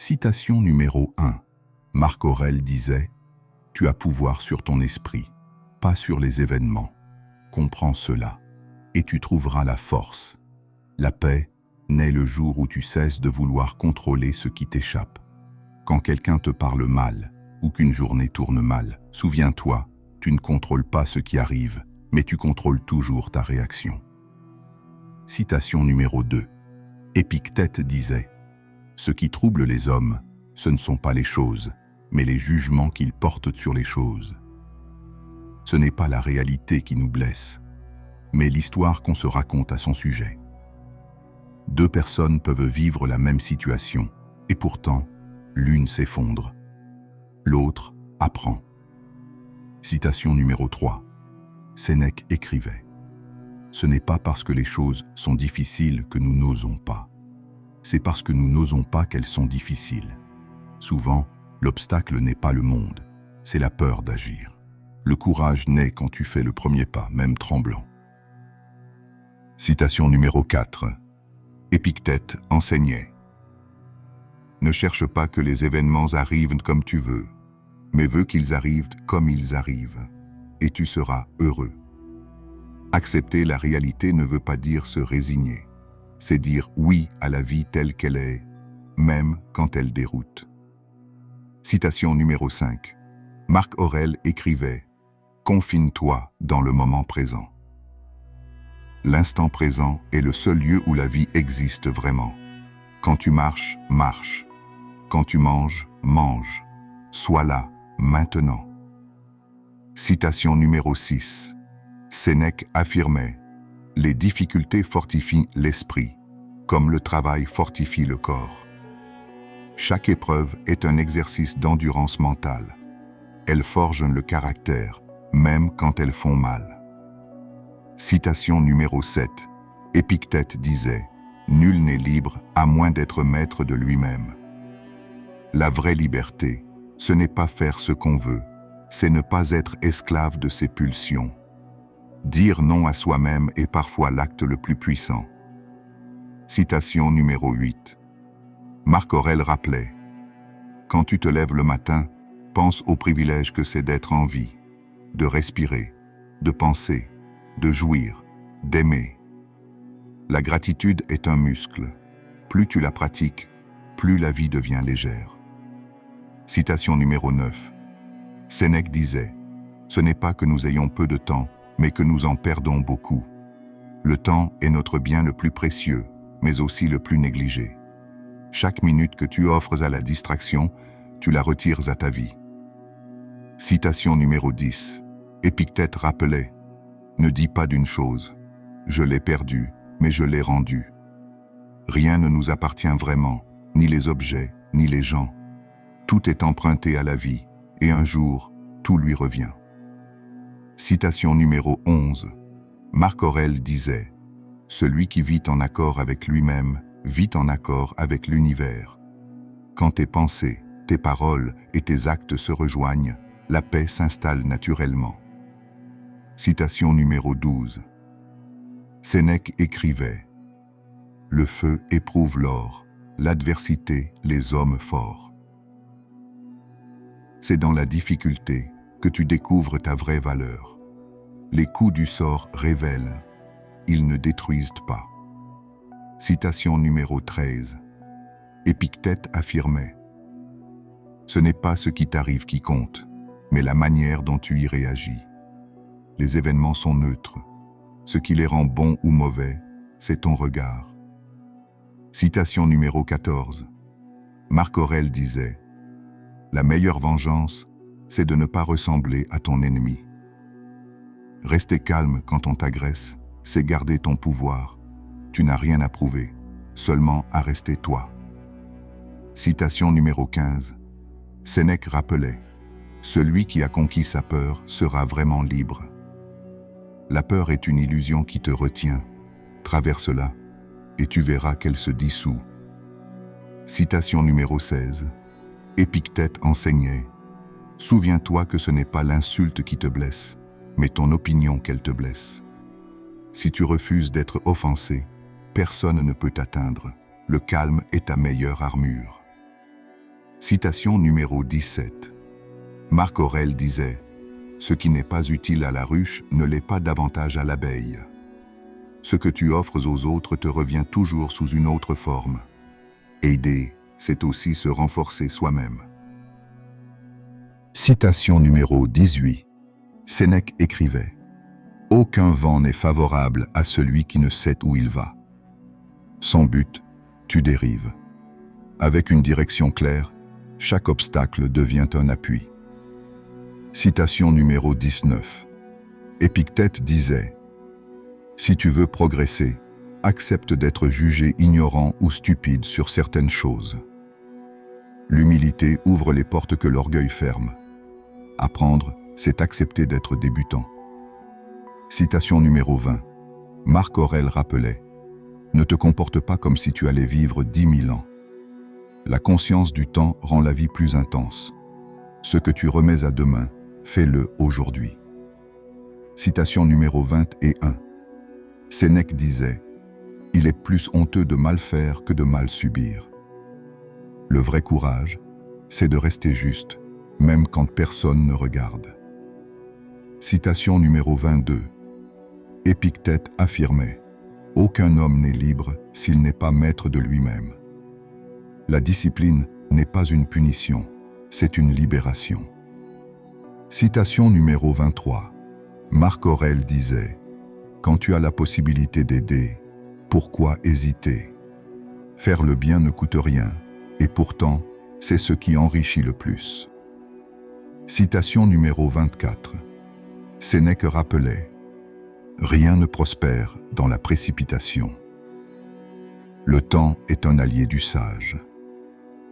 Citation numéro 1. Marc Aurèle disait « Tu as pouvoir sur ton esprit, pas sur les événements. Comprends cela, et tu trouveras la force. La paix naît le jour où tu cesses de vouloir contrôler ce qui t'échappe. Quand quelqu'un te parle mal, ou qu'une journée tourne mal, souviens-toi, tu ne contrôles pas ce qui arrive, mais tu contrôles toujours ta réaction. » Citation numéro 2. Épictète disait « Ce qui trouble les hommes, ce ne sont pas les choses, mais les jugements qu'ils portent sur les choses. Ce n'est pas la réalité qui nous blesse, mais l'histoire qu'on se raconte à son sujet. Deux personnes peuvent vivre la même situation, et pourtant, l'une s'effondre, l'autre apprend. » Citation numéro 3. Sénèque écrivait « Ce n'est pas parce que les choses sont difficiles que nous n'osons pas. C'est parce que nous n'osons pas qu'elles sont difficiles. Souvent, l'obstacle n'est pas le monde, c'est la peur d'agir. Le courage naît quand tu fais le premier pas, même tremblant. » Citation numéro 4. Épictète enseignait « Ne cherche pas que les événements arrivent comme tu veux, mais veux qu'ils arrivent comme ils arrivent, et tu seras heureux. Accepter la réalité ne veut pas dire se résigner, c'est dire oui à la vie telle qu'elle est, même quand elle déroute. » Citation numéro 5. Marc Aurèle écrivait « Confine-toi dans le moment présent. » L'instant présent est le seul lieu où la vie existe vraiment. Quand tu marches, marche. Quand tu manges, mange. Sois là, maintenant. Citation numéro 6. Sénèque affirmait « Les difficultés fortifient l'esprit, comme le travail fortifie le corps. » Chaque épreuve est un exercice d'endurance mentale. Elles forgent le caractère, même quand elles font mal. Citation numéro 7. Épictète disait « Nul n'est libre à moins d'être maître de lui-même. » La vraie liberté, ce n'est pas faire ce qu'on veut, c'est ne pas être esclave de ses pulsions. Dire non à soi-même est parfois l'acte le plus puissant. Citation numéro 8. Marc Aurèle rappelait « Quand tu te lèves le matin, pense au privilège que c'est d'être en vie, de respirer, de penser, de jouir, d'aimer. La gratitude est un muscle. Plus tu la pratiques, plus la vie devient légère. » Citation numéro 9. Sénèque disait « Ce n'est pas que nous ayons peu de temps, mais que nous en perdons beaucoup. Le temps est notre bien le plus précieux, mais aussi le plus négligé. Chaque minute que tu offres à la distraction, tu la retires à ta vie. » Citation numéro 10. Épictète rappelait « Ne dis pas d'une chose, je l'ai perdue, mais je l'ai rendue. » Rien ne nous appartient vraiment, ni les objets, ni les gens. Tout est emprunté à la vie, et un jour, tout lui revient. Citation numéro 11. Marc Aurèle disait « Celui qui vit en accord avec lui-même vit en accord avec l'univers. Quand tes pensées, tes paroles et tes actes se rejoignent, la paix s'installe naturellement. » Citation numéro 12. Sénèque écrivait « Le feu éprouve l'or, l'adversité les hommes forts. » C'est dans la difficulté que tu découvres ta vraie valeur. Les coups du sort révèlent, ils ne détruisent pas. Citation numéro 13. Épictète affirmait « Ce n'est pas ce qui t'arrive qui compte, mais la manière dont tu y réagis. Les événements sont neutres. Ce qui les rend bons ou mauvais, c'est ton regard. » Citation numéro 14. Marc Aurèle disait « La meilleure vengeance, c'est de ne pas ressembler à ton ennemi. Rester calme quand on t'agresse, c'est garder ton pouvoir. Tu n'as rien à prouver, seulement à rester toi. » Citation numéro 15. Sénèque rappelait « Celui qui a conquis sa peur sera vraiment libre. » La peur est une illusion qui te retient. Traverse-la, et tu verras qu'elle se dissout. Citation numéro 16. Épictète enseignait « Souviens-toi que ce n'est pas l'insulte qui te blesse, mais ton opinion qu'elle te blesse. Si tu refuses d'être offensé, personne ne peut t'atteindre. Le calme est ta meilleure armure. » Citation numéro 17. Marc Aurèle disait « Ce qui n'est pas utile à la ruche ne l'est pas davantage à l'abeille. Ce que tu offres aux autres te revient toujours sous une autre forme. Aider, c'est aussi se renforcer soi-même. » Citation numéro 18. Sénèque écrivait « Aucun vent n'est favorable à celui qui ne sait où il va. Sans but, tu dérives. Avec une direction claire, chaque obstacle devient un appui. » Citation numéro 19. Épictète disait « Si tu veux progresser, accepte d'être jugé ignorant ou stupide sur certaines choses. L'humilité ouvre les portes que l'orgueil ferme. Apprendre, c'est accepter d'être débutant. » Citation numéro 20. Marc Aurèle rappelait « Ne te comporte pas comme si tu allais vivre 10 000 ans. La conscience du temps rend la vie plus intense. Ce que tu remets à demain, fais-le aujourd'hui. » Citation numéro 21. Sénèque disait « Il est plus honteux de mal faire que de mal subir. » Le vrai courage, c'est de rester juste, même quand personne ne regarde. Citation numéro 22. Épictète affirmait « Aucun homme n'est libre s'il n'est pas maître de lui-même. » La discipline n'est pas une punition, c'est une libération. Citation numéro 23. Marc Aurèle disait « Quand tu as la possibilité d'aider, pourquoi hésiter? Faire le bien ne coûte rien, et pourtant, c'est ce qui enrichit le plus. » Citation numéro 24. Sénèque rappelait « Rien ne prospère dans la précipitation. Le temps est un allié du sage.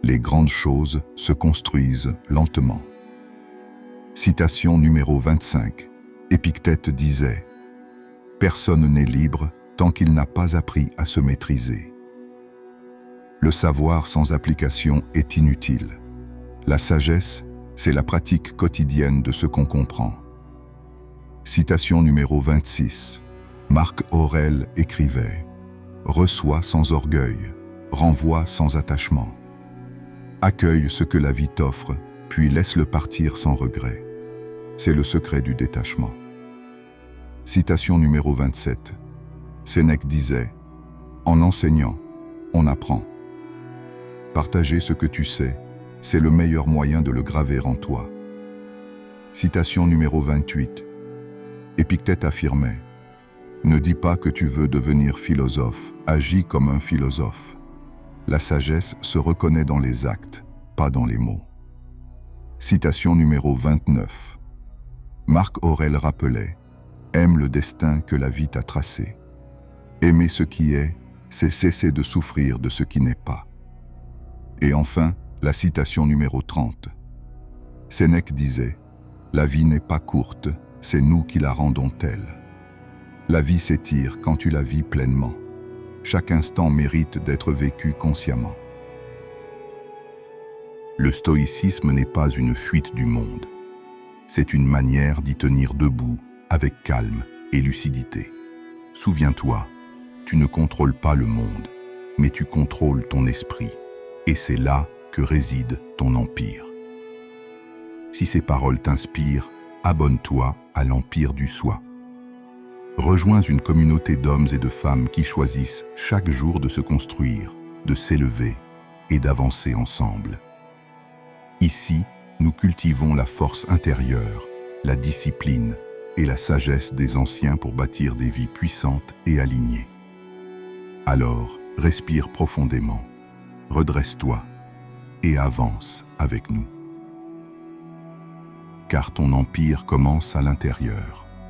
Les grandes choses se construisent lentement. » Citation numéro 25. Épictète disait « Personne n'est libre tant qu'il n'a pas appris à se maîtriser. Le savoir sans application est inutile. La sagesse, c'est la pratique quotidienne de ce qu'on comprend. » Citation numéro 26. Marc Aurèle écrivait « Reçois sans orgueil, renvoie sans attachement. Accueille ce que la vie t'offre, puis laisse-le partir sans regret. C'est le secret du détachement. » Citation numéro 27. Sénèque disait « En enseignant, on apprend. Partager ce que tu sais, c'est le meilleur moyen de le graver en toi. » Citation numéro 28. Épictète affirmait « Ne dis pas que tu veux devenir philosophe, agis comme un philosophe. La sagesse se reconnaît dans les actes, pas dans les mots. » Citation numéro 29. Marc Aurèle rappelait « Aime le destin que la vie t'a tracé. Aimer ce qui est, c'est cesser de souffrir de ce qui n'est pas. » Et enfin, la citation numéro 30. Sénèque disait « La vie n'est pas courte, c'est nous qui la rendons telle. La vie s'étire quand tu la vis pleinement. Chaque instant mérite d'être vécu consciemment. » Le stoïcisme n'est pas une fuite du monde. C'est une manière d'y tenir debout avec calme et lucidité. Souviens-toi, tu ne contrôles pas le monde, mais tu contrôles ton esprit. Et c'est là que réside ton empire. Si ces paroles t'inspirent, abonne-toi à l'Empire du Soi. Rejoins une communauté d'hommes et de femmes qui choisissent chaque jour de se construire, de s'élever et d'avancer ensemble. Ici, nous cultivons la force intérieure, la discipline et la sagesse des anciens pour bâtir des vies puissantes et alignées. Alors, respire profondément, redresse-toi et avance avec nous. Car ton empire commence à l'intérieur.